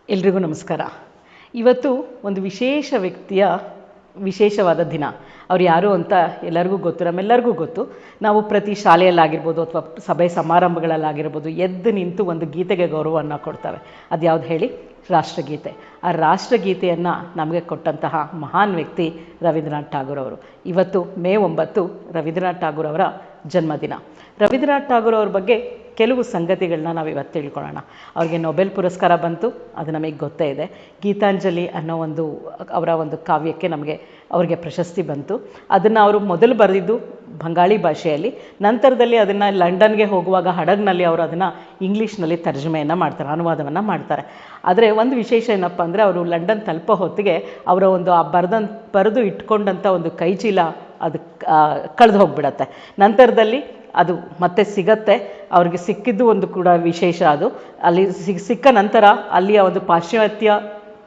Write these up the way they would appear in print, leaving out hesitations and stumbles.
ಎಲ್ರಿಗೂ ನಮಸ್ಕಾರ. ಇವತ್ತು ಒಂದು ವಿಶೇಷ ವ್ಯಕ್ತಿಯ ವಿಶೇಷವಾದ ದಿನ. ಅವ್ರು ಯಾರು ಅಂತ ಎಲ್ಲರಿಗೂ ಗೊತ್ತು, ನಮ್ಮೆಲ್ಲರಿಗೂ ಗೊತ್ತು. ನಾವು ಪ್ರತಿ ಶಾಲೆಯಲ್ಲಾಗಿರ್ಬೋದು ಅಥವಾ ಸಭೆ ಸಮಾರಂಭಗಳಲ್ಲಾಗಿರ್ಬೋದು ಎದ್ದು ನಿಂತು ಒಂದು ಗೀತೆಗೆ ಗೌರವವನ್ನು ಕೊಡ್ತಾರೆ. ಅದು ಯಾವ್ದು ಹೇಳಿ? ರಾಷ್ಟ್ರಗೀತೆ. ಆ ರಾಷ್ಟ್ರಗೀತೆಯನ್ನು ನಮಗೆ ಕೊಟ್ಟಂತಹ ಮಹಾನ್ ವ್ಯಕ್ತಿ ರವೀಂದ್ರನಾಥ್ ಠಾಗೂರ್ ಅವರು. ಇವತ್ತು ಮೇ 9 ರವೀಂದ್ರನಾಥ್ ಠಾಗೂರ್ ಅವರ ಜನ್ಮದಿನ. ರವೀಂದ್ರನಾಥ್ ಠಾಗೂರ್ ಅವ್ರ ಬಗ್ಗೆ ಕೆಲವು ಸಂಗತಿಗಳನ್ನ ನಾವು ಇವತ್ತು ತಿಳ್ಕೊಳ್ಳೋಣ. ಅವ್ರಿಗೆ ನೊಬೆಲ್ ಪುರಸ್ಕಾರ ಬಂತು, ಅದು ನಮಗೆ ಗೊತ್ತೇ ಇದೆ. ಗೀತಾಂಜಲಿ ಅನ್ನೋ ಅವರ ಒಂದು ಕಾವ್ಯಕ್ಕೆ ಅವ್ರಿಗೆ ಪ್ರಶಸ್ತಿ ಬಂತು. ಅದನ್ನು ಅವರು ಮೊದಲು ಬರೆದಿದ್ದು ಬಂಗಾಳಿ ಭಾಷೆಯಲ್ಲಿ, ನಂತರದಲ್ಲಿ ಅದನ್ನು ಲಂಡನ್ಗೆ ಹೋಗುವಾಗ ಹಡಗಿನಲ್ಲಿ ಅವರು ಅದನ್ನು ಇಂಗ್ಲೀಷ್ನಲ್ಲಿ ತರ್ಜಮೆಯನ್ನು ಮಾಡ್ತಾರೆ, ಅನುವಾದವನ್ನು ಮಾಡ್ತಾರೆ. ಆದರೆ ಒಂದು ವಿಶೇಷ ಏನಪ್ಪ ಅಂದರೆ, ಅವರು ಲಂಡನ್ ತಲುಪೋ ಹೊತ್ತಿಗೆ ಅವರ ಬರೆದು ಇಟ್ಕೊಂಡಂಥ ಒಂದು ಕೈಚೀಲ ಅದು ಕಳೆದು ಹೋಗಿಬಿಡತ್ತೆ. ನಂತರದಲ್ಲಿ ಅದು ಮತ್ತೆ ಸಿಗತ್ತೆ. ಅವ್ರಿಗೆ ಸಿಕ್ಕಿದ್ದು ಒಂದು ಕೂಡ ವಿಶೇಷ. ಅದು ಅಲ್ಲಿ ಸಿಕ್ಕ ನಂತರ ಅಲ್ಲಿಯ ಒಂದು ಪಾಶ್ಚಾತ್ಯ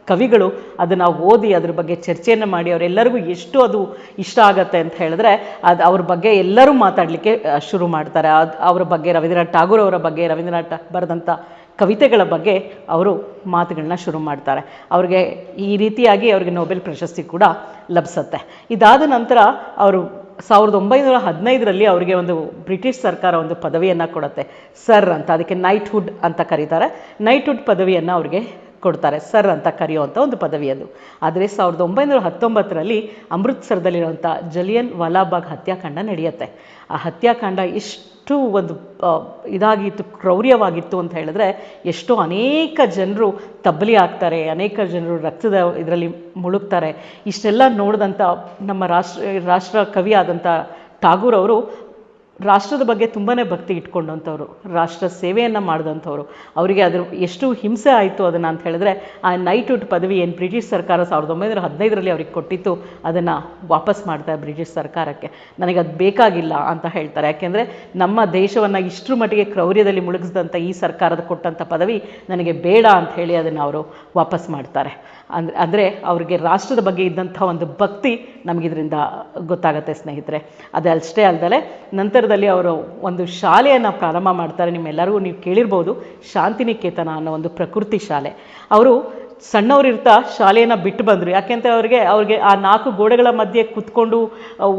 ಕವಿಗಳು ಅದನ್ನು ಓದಿ ಅದ್ರ ಬಗ್ಗೆ ಚರ್ಚೆಯನ್ನು ಮಾಡಿ ಅವರೆಲ್ಲರಿಗೂ ಎಷ್ಟು ಅದು ಇಷ್ಟ ಆಗತ್ತೆ ಅಂತ ಹೇಳಿದ್ರೆ ಅವ್ರ ಬಗ್ಗೆ ಎಲ್ಲರೂ ಮಾತಾಡಲಿಕ್ಕೆ ಶುರು ಮಾಡ್ತಾರೆ. ಅವರ ಬಗ್ಗೆ, ರವೀಂದ್ರನಾಥ್ ಠಾಗೂರ್ ಅವರ ಬಗ್ಗೆ, ರವೀಂದ್ರನಾಥ್ ಬರೆದಂಥ ಕವಿತೆಗಳ ಬಗ್ಗೆ ಅವರು ಮಾತುಗಳನ್ನ ಶುರು ಮಾಡ್ತಾರೆ. ಅವ್ರಿಗೆ ಈ ರೀತಿಯಾಗಿ ಅವ್ರಿಗೆ ನೊಬೆಲ್ ಪ್ರಶಸ್ತಿ ಕೂಡ ಲಭಿಸುತ್ತೆ. ಇದಾದ ನಂತರ ಅವರು 1915 ಅವರಿಗೆ ಒಂದು ಬ್ರಿಟಿಷ್ ಸರ್ಕಾರ ಒಂದು ಪದವಿಯನ್ನು ಕೊಡುತ್ತೆ, ಸರ್ ಅಂತ. ಅದಕ್ಕೆ ನೈಟ್ಹುಡ್ ಅಂತ ಕರೀತಾರೆ. ನೈಟ್ಹುಡ್ ಪದವಿಯನ್ನು ಅವ್ರಿಗೆ ಕೊಡ್ತಾರೆ, ಸರ್ ಅಂತ ಕರೆಯುವಂಥ ಒಂದು ಪದವಿ ಅದು. ಆದರೆ 1919 ಅಮೃತ್ಸರದಲ್ಲಿರುವಂಥ ಜಲಿಯನ್ ವಾಲಾಬಾಗ್ ಹತ್ಯಾಕಾಂಡ ನಡೆಯುತ್ತೆ. ಆ ಹತ್ಯಾಕಾಂಡ ಎಷ್ಟು ಒಂದು ಇದಾಗಿತ್ತು, ಕ್ರೌರ್ಯವಾಗಿತ್ತು ಅಂತ ಹೇಳಿದ್ರೆ, ಎಷ್ಟೋ ಅನೇಕ ಜನರು ತಬ್ಬಲಿ ಆಗ್ತಾರೆ, ಅನೇಕ ಜನರು ರಕ್ತದ ಇದರಲ್ಲಿ ಮುಳುಗ್ತಾರೆ. ಇಷ್ಟೆಲ್ಲ ನೋಡಿದಂಥ ನಮ್ಮ ರಾಷ್ಟ್ರ ಕವಿ ಆದಂಥ ಠಾಗೂರ್ ಅವರು ರಾಷ್ಟ್ರದ ಬಗ್ಗೆ ತುಂಬಾ ಭಕ್ತಿ ಇಟ್ಕೊಂಡಂಥವ್ರು, ರಾಷ್ಟ್ರ ಸೇವೆಯನ್ನು ಮಾಡಿದಂಥವ್ರು. ಅವರಿಗೆ ಅದ್ರ ಎಷ್ಟು ಹಿಂಸೆ ಆಯಿತು ಅದನ್ನು ಅಂತ ಹೇಳಿದ್ರೆ, ಆ ನೈಟ್ಹುಡ್ ಪದವಿ ಏನು ಬ್ರಿಟಿಷ್ ಸರ್ಕಾರ 1915 ಅವ್ರಿಗೆ ಕೊಟ್ಟಿತ್ತು, ಅದನ್ನು ವಾಪಸ್ ಮಾಡ್ತಾರೆ ಬ್ರಿಟಿಷ್ ಸರ್ಕಾರಕ್ಕೆ. ನನಗೆ ಅದು ಬೇಕಾಗಿಲ್ಲ ಅಂತ ಹೇಳ್ತಾರೆ. ಯಾಕೆಂದರೆ ನಮ್ಮ ದೇಶವನ್ನು ಇಷ್ಟರ ಮಟ್ಟಿಗೆ ಕ್ರೌರ್ಯದಲ್ಲಿ ಮುಳುಗಿಸಿದಂಥ ಈ ಸರ್ಕಾರದ ಕೊಟ್ಟಂಥ ಪದವಿ ನನಗೆ ಬೇಡ ಅಂತ ಹೇಳಿ ಅದನ್ನು ಅವರು ವಾಪಸ್ ಮಾಡ್ತಾರೆ. ಅಂದರೆ ಅವ್ರಿಗೆ ರಾಷ್ಟ್ರದ ಬಗ್ಗೆ ಇದ್ದಂಥ ಒಂದು ಭಕ್ತಿ ನಮಗಿದರಿಂದ ಗೊತ್ತಾಗುತ್ತೆ ಸ್ನೇಹಿತರೆ. ಅದಷ್ಟೇ ಅಲ್ಲದೆ ನಂತರದಲ್ಲಿ ಅವರು ಒಂದು ಶಾಲೆಯನ್ನು ಪ್ರಾರಂಭ ಮಾಡ್ತಾರೆ. ನಿಮ್ಮೆಲ್ಲರಿಗೂ ನೀವು ಕೇಳಿರ್ಬೋದು, ಶಾಂತಿನಿಕೇತನ ಅನ್ನೋ ಒಂದು ಪ್ರಕೃತಿ ಶಾಲೆ. ಅವರು ಸಣ್ಣವರಿರ್ತಾ ಶಾಲೆಯನ್ನು ಬಿಟ್ಟು ಬಂದರು. ಯಾಕೆಂತ ಅವ್ರಿಗೆ ಆ 4 ಗೋಡೆಗಳ ಮಧ್ಯೆ ಕೂತ್ಕೊಂಡು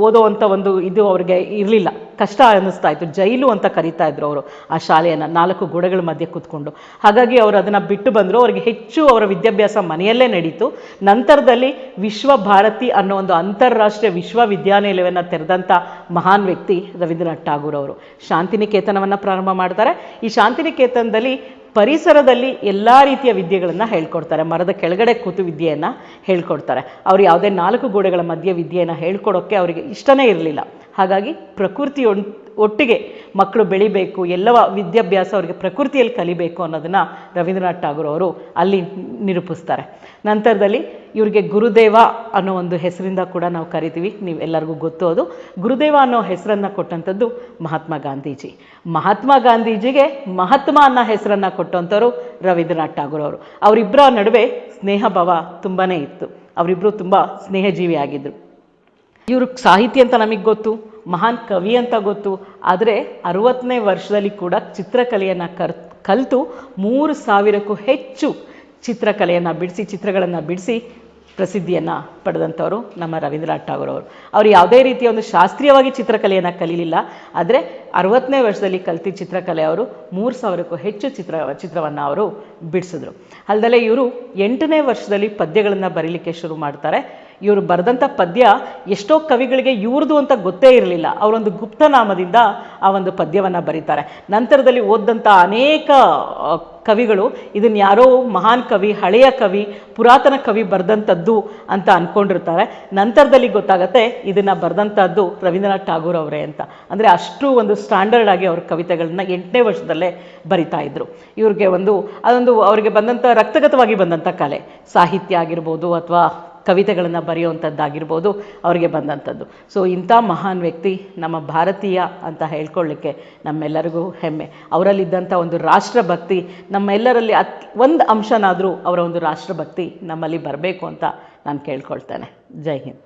ಓದೋವಂಥ ಒಂದು ಇದು ಅವ್ರಿಗೆ ಇರಲಿಲ್ಲ, ಕಷ್ಟ ಅನ್ನಿಸ್ತಾ ಇತ್ತು. ಜೈಲು ಅಂತ ಕರೀತಾ ಇದ್ರು ಅವರು ಆ ಶಾಲೆಯನ್ನು, 4 ಗೋಡೆಗಳ ಮಧ್ಯೆ ಕೂತ್ಕೊಂಡು. ಹಾಗಾಗಿ ಅವರು ಅದನ್ನು ಬಿಟ್ಟು ಬಂದರು. ಅವ್ರಿಗೆ ಹೆಚ್ಚು ಅವರ ವಿದ್ಯಾಭ್ಯಾಸ ಮನೆಯಲ್ಲೇ ನಡೀತು. ನಂತರದಲ್ಲಿ ವಿಶ್ವ ಭಾರತಿ ಅನ್ನೋ ಒಂದು ಅಂತಾರಾಷ್ಟ್ರೀಯ ವಿಶ್ವವಿದ್ಯಾನಿಲಯವನ್ನು ತೆರೆದಂಥ ಮಹಾನ್ ವ್ಯಕ್ತಿ ರವೀಂದ್ರನಾಥ್ ಠಾಗೂರ್ ಅವರು. ಶಾಂತಿನಿಕೇತನವನ್ನು ಪ್ರಾರಂಭ ಮಾಡ್ತಾರೆ. ಈ ಶಾಂತಿನಿಕೇತನದಲ್ಲಿ ಪರಿಸರದಲ್ಲಿ ಎಲ್ಲ ರೀತಿಯ ವಿದ್ಯೆಗಳನ್ನು ಹೇಳ್ಕೊಡ್ತಾರೆ. ಮರದ ಕೆಳಗಡೆ ಕೂತು ವಿದ್ಯೆಯನ್ನು ಹೇಳ್ಕೊಡ್ತಾರೆ. ಅವರು ಯಾವುದೇ 4 ಗೋಡೆಗಳ ಮಧ್ಯೆ ವಿದ್ಯೆಯನ್ನು ಹೇಳ್ಕೊಡೋಕ್ಕೆ ಅವರಿಗೆ ಇಷ್ಟನೇ ಇರಲಿಲ್ಲ. ಹಾಗಾಗಿ ಪ್ರಕೃತಿ ಒಟ್ಟಿಗೆ ಮಕ್ಕಳು ಬೆಳಿಬೇಕು, ಎಲ್ಲವ ವಿದ್ಯಾಭ್ಯಾಸ ಅವರಿಗೆ ಪ್ರಕೃತಿಯಲ್ಲಿ ಕಲಿಬೇಕು ಅನ್ನೋದನ್ನು ರವೀಂದ್ರನಾಥ್ ಠಾಗೂರ್ ಅವರು ಅಲ್ಲಿ ನಿರೂಪಿಸ್ತಾರೆ. ನಂತರದಲ್ಲಿ ಇವ್ರಿಗೆ ಗುರುದೇವ ಅನ್ನೋ ಒಂದು ಹೆಸರಿಂದ ಕೂಡ ನಾವು ಕರಿತೀವಿ, ನೀವು ಎಲ್ಲರಿಗೂ ಗೊತ್ತು. ಅದು ಗುರುದೇವ ಅನ್ನೋ ಹೆಸರನ್ನು ಕೊಟ್ಟಂಥದ್ದು ಮಹಾತ್ಮ ಗಾಂಧೀಜಿ. ಮಹಾತ್ಮ ಗಾಂಧೀಜಿಗೆ ಮಹಾತ್ಮ ಅನ್ನೋ ಹೆಸರನ್ನು ಕೊಟ್ಟಂಥವ್ರು ರವೀಂದ್ರನಾಥ್ ಠಾಗೂರ್ ಅವರು. ಅವರಿಬ್ಬರ ನಡುವೆ ಸ್ನೇಹ ಭಾವ ತುಂಬಾ ಇತ್ತು. ಅವರಿಬ್ಬರು ತುಂಬ ಸ್ನೇಹಜೀವಿ ಆಗಿದ್ದರು. ಇವರು ಸಾಹಿತಿ ಅಂತ ನಮಗೆ ಗೊತ್ತು, ಮಹಾನ್ ಕವಿ ಅಂತ ಗೊತ್ತು. ಆದರೆ 60ನೇ ವರ್ಷದಲ್ಲಿ ಕೂಡ ಚಿತ್ರಕಲೆಯನ್ನು ಕಲಿತು 3000ಕ್ಕೂ ಹೆಚ್ಚು ಚಿತ್ರಗಳನ್ನು ಬಿಡಿಸಿ ಪ್ರಸಿದ್ಧಿಯನ್ನು ಪಡೆದಂಥವರು ನಮ್ಮ ರವೀಂದ್ರನಾಥ್ ಠಾಗೂರ್ ಅವರು. ಅವರು ಯಾವುದೇ ರೀತಿಯ ಒಂದು ಶಾಸ್ತ್ರೀಯವಾಗಿ ಚಿತ್ರಕಲೆಯನ್ನು ಕಲೀಲಿಲ್ಲ. ಆದರೆ 60ನೇ ವರ್ಷದಲ್ಲಿ ಕಲಿತು ಚಿತ್ರಕಲೆ ಅವರು 3000ಕ್ಕೂ ಹೆಚ್ಚು ಚಿತ್ರವನ್ನು ಅವರು ಬಿಡಿಸಿದ್ರು. ಅಲ್ಲದೆ ಇವರು 8ನೇ ವರ್ಷದಲ್ಲಿ ಪದ್ಯಗಳನ್ನು ಬರೀಲಿಕ್ಕೆ ಶುರು ಮಾಡ್ತಾರೆ. ಇವರು ಬರೆದಂಥ ಪದ್ಯ ಎಷ್ಟೋ ಕವಿಗಳಿಗೆ ಇವ್ರದ್ದು ಅಂತ ಗೊತ್ತೇ ಇರಲಿಲ್ಲ. ಅವರೊಂದು ಗುಪ್ತನಾಮದಿಂದ ಆ ಒಂದು ಪದ್ಯವನ್ನು ಬರೀತಾರೆ. ನಂತರದಲ್ಲಿ ಓದಂಥ ಅನೇಕ ಕವಿಗಳು ಇದನ್ನು ಯಾರೋ ಮಹಾನ್ ಕವಿ, ಹಳೆಯ ಕವಿ, ಪುರಾತನ ಕವಿ ಬರೆದಂಥದ್ದು ಅಂತ ಅಂದ್ಕೊಂಡಿರ್ತಾರೆ. ನಂತರದಲ್ಲಿ ಗೊತ್ತಾಗತ್ತೆ ಇದನ್ನು ಬರೆದಂಥದ್ದು ರವೀಂದ್ರನಾಥ್ ಠಾಗೂರ್ ಅವರೇ ಅಂತ. ಅಂದರೆ ಅಷ್ಟು ಒಂದು ಸ್ಟ್ಯಾಂಡರ್ಡ್ ಆಗಿ ಅವ್ರ ಕವಿತೆಗಳನ್ನ 8ನೇ ವರ್ಷದಲ್ಲೇ ಬರಿತಾ ಇದ್ರು. ಇವ್ರಿಗೆ ಅದೊಂದು ಅವರಿಗೆ ಬಂದಂಥ ರಕ್ತಗತವಾಗಿ ಬಂದಂಥ ಕಲೆ, ಸಾಹಿತ್ಯ ಆಗಿರ್ಬೋದು ಅಥವಾ ಕವಿತೆಗಳನ್ನು ಬರೆಯುವಂಥದ್ದಾಗಿರ್ಬೋದು ಅವರಿಗೆ ಬಂದಂಥದ್ದು. ಸೊ ಇಂಥ ಮಹಾನ್ ವ್ಯಕ್ತಿ ನಮ್ಮ ಭಾರತೀಯ ಅಂತ ಹೇಳ್ಕೊಳ್ಳಿಕ್ಕೆ ನಮ್ಮೆಲ್ಲರಿಗೂ ಹೆಮ್ಮೆ. ಅವರಲ್ಲಿದ್ದಂಥ ಒಂದು ರಾಷ್ಟ್ರಭಕ್ತಿ ನಮ್ಮೆಲ್ಲರಲ್ಲಿ ಒಂದು ಅಂಶನಾದರೂ ಅವರ ಒಂದು ರಾಷ್ಟ್ರಭಕ್ತಿ ನಮ್ಮಲ್ಲಿ ಬರಬೇಕು ಅಂತ ನಾನು ಕೇಳ್ಕೊಳ್ತೇನೆ. ಜೈ ಹಿಂದ್.